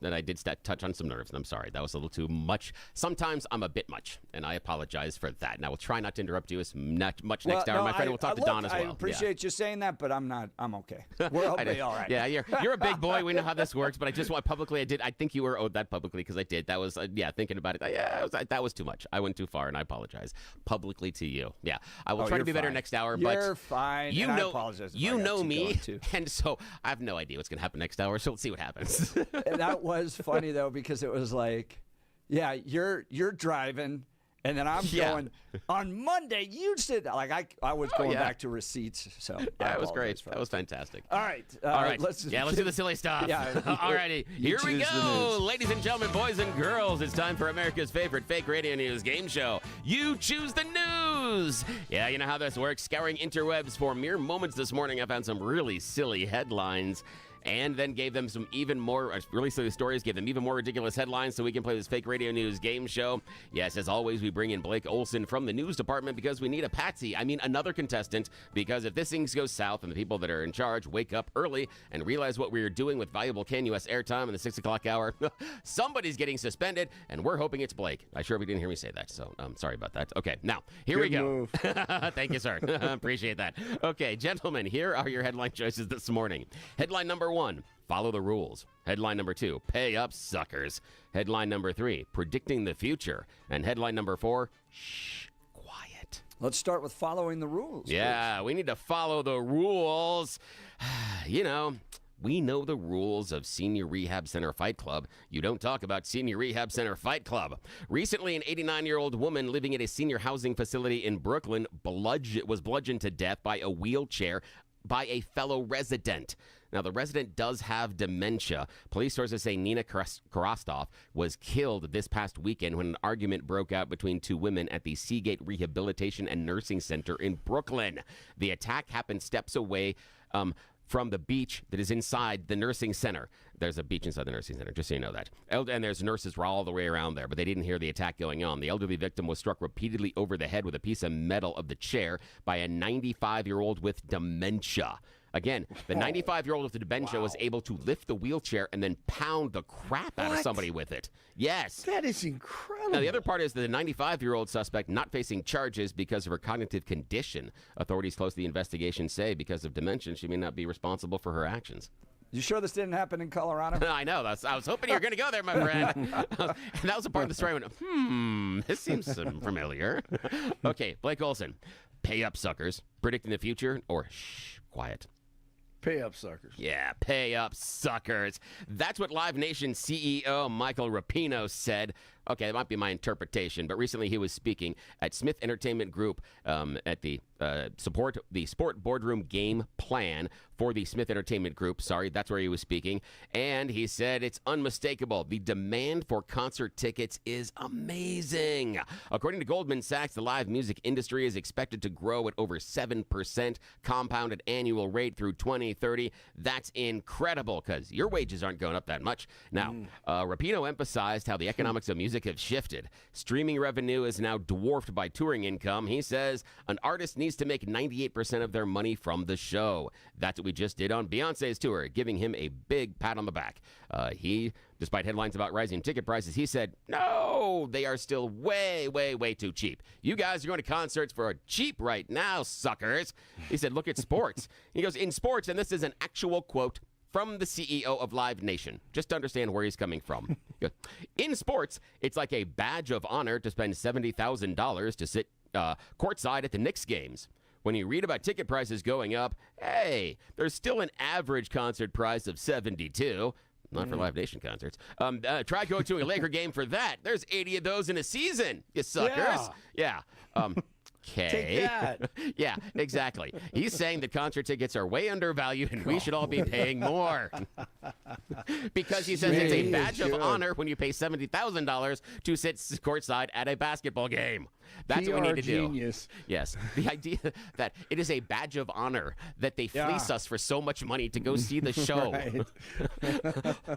Speaker 5: And I did touch on some nerves, and I'm sorry. That was a little too much. Sometimes I'm a bit much, and I apologize for that. And I will try not to interrupt you as much next hour. My friend will talk to Don as well.
Speaker 3: I appreciate you saying that, but I'm not. I'm okay. We're okay. All right.
Speaker 5: Yeah, you're a big boy. We know how this works. But I just want publicly. I think you were owed that publicly because I did. That was thinking about it. That was too much. I went too far, and I apologize publicly to you. Yeah, I will try to be better next hour.
Speaker 3: You're fine.
Speaker 5: You
Speaker 3: and
Speaker 5: know,
Speaker 3: I apologize.
Speaker 5: You know me, and so I have no idea what's going to happen next hour. So let's see what happens.
Speaker 3: And that was funny though, because it was like, yeah, you're driving. And then I'm going, on Monday, you said, like, I was going back to receipts. So
Speaker 5: yeah, it was great. That was fantastic.
Speaker 3: All right.
Speaker 5: Let's do the silly stuff.
Speaker 3: Yeah.
Speaker 5: All righty. Here we go. Ladies and gentlemen, boys and girls, it's time for America's favorite fake radio news game show. You choose the news. Yeah, you know how this works. Scouring interwebs for mere moments this morning, I found some really silly headlines. And then gave them some even more really silly stories, gave them even more ridiculous headlines so we can play this fake radio news game show. Yes, as always, we bring in Blake Olson from the news department because we need a patsy. I mean, another contestant, because if this thing goes south and the people that are in charge wake up early and realize what we're doing with valuable KNUS airtime in the 6 o'clock hour, somebody's getting suspended, and we're hoping it's Blake. I sure we didn't hear me say that, so sorry about that. Okay, now, here we go. Thank you, sir. Appreciate that. Okay, gentlemen, here are your headline choices this morning. Headline number 1, follow the rules. Headline number 2, pay up, suckers. Headline number 3, predicting the future. And headline number 4, shh, quiet.
Speaker 3: Let's start with following the rules.
Speaker 5: Yeah, we need to follow the rules. You know, we know the rules of Senior Rehab Center Fight Club. You don't talk about Senior Rehab Center Fight Club. Recently, an 89-year-old woman living at a senior housing facility in Brooklyn was bludgeoned to death by a wheelchair by a fellow resident. Now, the resident does have dementia. Police sources say Nina Korostov was killed this past weekend when an argument broke out between two women at the Seagate Rehabilitation and Nursing Center in Brooklyn. The attack happened steps away from the beach that is inside the nursing center. There's a beach inside the nursing center, just so you know that. And there's nurses all the way around there, but they didn't hear the attack going on. The elderly victim was struck repeatedly over the head with a piece of metal of the chair by a 95-year-old with dementia. Again, the 95-year-old with the dementia was able to lift the wheelchair and then pound the crap out of somebody with it. Yes.
Speaker 7: That is incredible.
Speaker 5: Now, the other part is that the 95-year-old suspect not facing charges because of her cognitive condition. Authorities close to the investigation say because of dementia, she may not be responsible for her actions.
Speaker 3: You sure this didn't happen in Colorado?
Speaker 5: I know. I was hoping you were going to go there, my friend. And that was a part of the story I went, this seems familiar. Okay, Blake Olson. Pay up, suckers. Predicting the future or shh, quiet.
Speaker 7: Pay up, suckers.
Speaker 5: Yeah, pay up, suckers. That's what Live Nation CEO Michael Rapino said. Okay, that might be my interpretation, but recently he was speaking at Smith Entertainment Group at the Sport Boardroom Game Plan for the Smith Entertainment Group. Sorry, that's where he was speaking. And he said it's unmistakable. The demand for concert tickets is amazing. According to Goldman Sachs, the live music industry is expected to grow at over 7% compounded annual rate through 2030. That's incredible because your wages aren't going up that much. Now, Rapino emphasized how the economics of music have shifted. Streaming revenue is now dwarfed by touring income. He says an artist needs to make 98% of their money from the show. That's what we just did on Beyonce's tour, giving him a big pat on the back. Despite headlines about rising ticket prices, he said, no, they are still way, way, way too cheap. You guys are going to concerts for cheap right now, suckers. He said, look at sports. He goes, in sports, and this is an actual quote from the CEO of Live Nation, just to understand where he's coming from. In sports, it's like a badge of honor to spend $70,000 to sit courtside at the Knicks games. When you read about ticket prices going up, hey, there's still an average concert price of $72. Not for Live Nation concerts. Try going to a Laker game for that. There's 80 of those in a season, you suckers. Yeah. Okay.
Speaker 7: Take that.
Speaker 5: Yeah, exactly. He's saying that concert tickets are way undervalued and we should all be paying more. Because he says it's a badge of honor when you pay $70,000 to sit courtside at a basketball game. That's what we need to
Speaker 7: genius.
Speaker 5: do. Yes. The idea that it is a badge of honor that they fleece us for so much money to go see the show.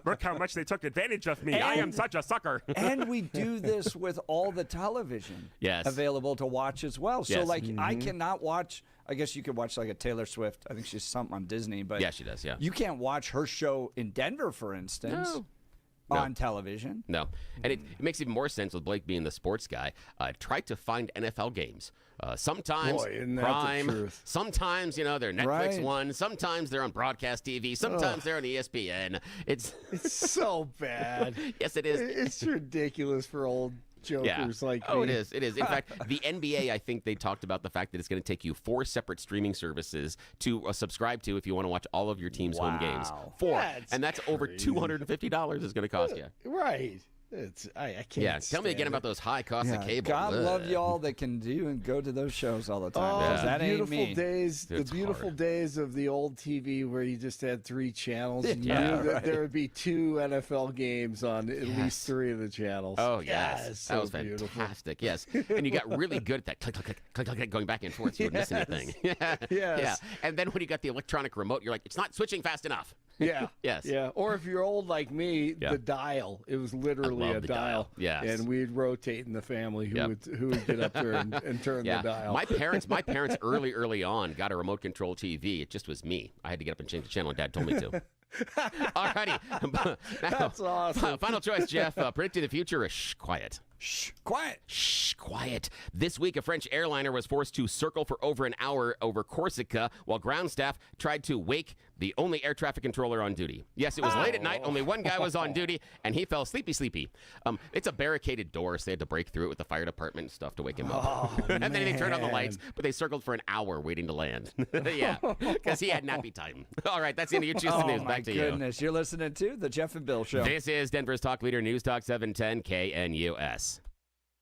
Speaker 14: Look how much they took advantage of me. I am such a sucker.
Speaker 3: And we do this with all the television available to watch as well. So, like, I cannot watch. I guess you could watch like a Taylor Swift. I think she's something on Disney, but
Speaker 5: yeah, she does. Yeah,
Speaker 3: you can't watch her show in Denver, for instance, on television.
Speaker 5: No, and it makes even more sense with Blake being the sports guy. Try to find NFL games. Sometimes Prime, sometimes they're Netflix one, sometimes they're on broadcast TV, sometimes they're on ESPN. It's
Speaker 7: so bad.
Speaker 5: Yes, it is.
Speaker 7: It's ridiculous for old jokers like me.
Speaker 5: It is. It is. In fact, the NBA, I think they talked about the fact that it's going to take you 4 separate streaming services to subscribe to if you want to watch all of your team's home games. 4. And that's over $250 is going to cost you.
Speaker 7: Right. I can't.
Speaker 5: Yeah, tell me again about those high costs of cable.
Speaker 3: God love y'all that can do and go to those shows all the time. That ain't me.
Speaker 7: The beautiful days of the old TV where you just had 3 channels. And you knew that there would be 2 NFL games on at least 3 of the channels.
Speaker 5: Oh yes, that was fantastic. Yes, and you got really good at that click, click, click, click, click, going back and forth. So you wouldn't miss anything. Yeah. And then when you got the electronic remote, you're like, it's not switching fast enough.
Speaker 7: Yeah.
Speaker 5: Yes.
Speaker 7: Yeah. Or if you're old like me, the dial. It was literally a dial.
Speaker 5: Yes.
Speaker 7: And we'd rotate in the family who would get up there and turn the dial.
Speaker 5: My parents early on got a remote control TV. It just was me. I had to get up and change the channel, and Dad told me to. All righty.
Speaker 7: That's awesome.
Speaker 5: Final choice, Jeff. Predicting the future is quiet.
Speaker 3: Shh, quiet.
Speaker 5: Shh, quiet. This week, a French airliner was forced to circle for over an hour over Corsica while ground staff tried to wake the only air traffic controller on duty. Yes, it was late at night. Only one guy was on duty, and he fell sleepy. It's a barricaded door, so they had to break through it with the fire department and stuff to wake him up. And then they turned on the lights, but they circled for an hour waiting to land. Yeah, because he had nappy time. All right, that's the end of your Choose the News. Back to you.
Speaker 3: Oh, my goodness. You're listening to The Jeff and Bill Show.
Speaker 5: This is Denver's Talk Leader, News Talk 710 KNUS.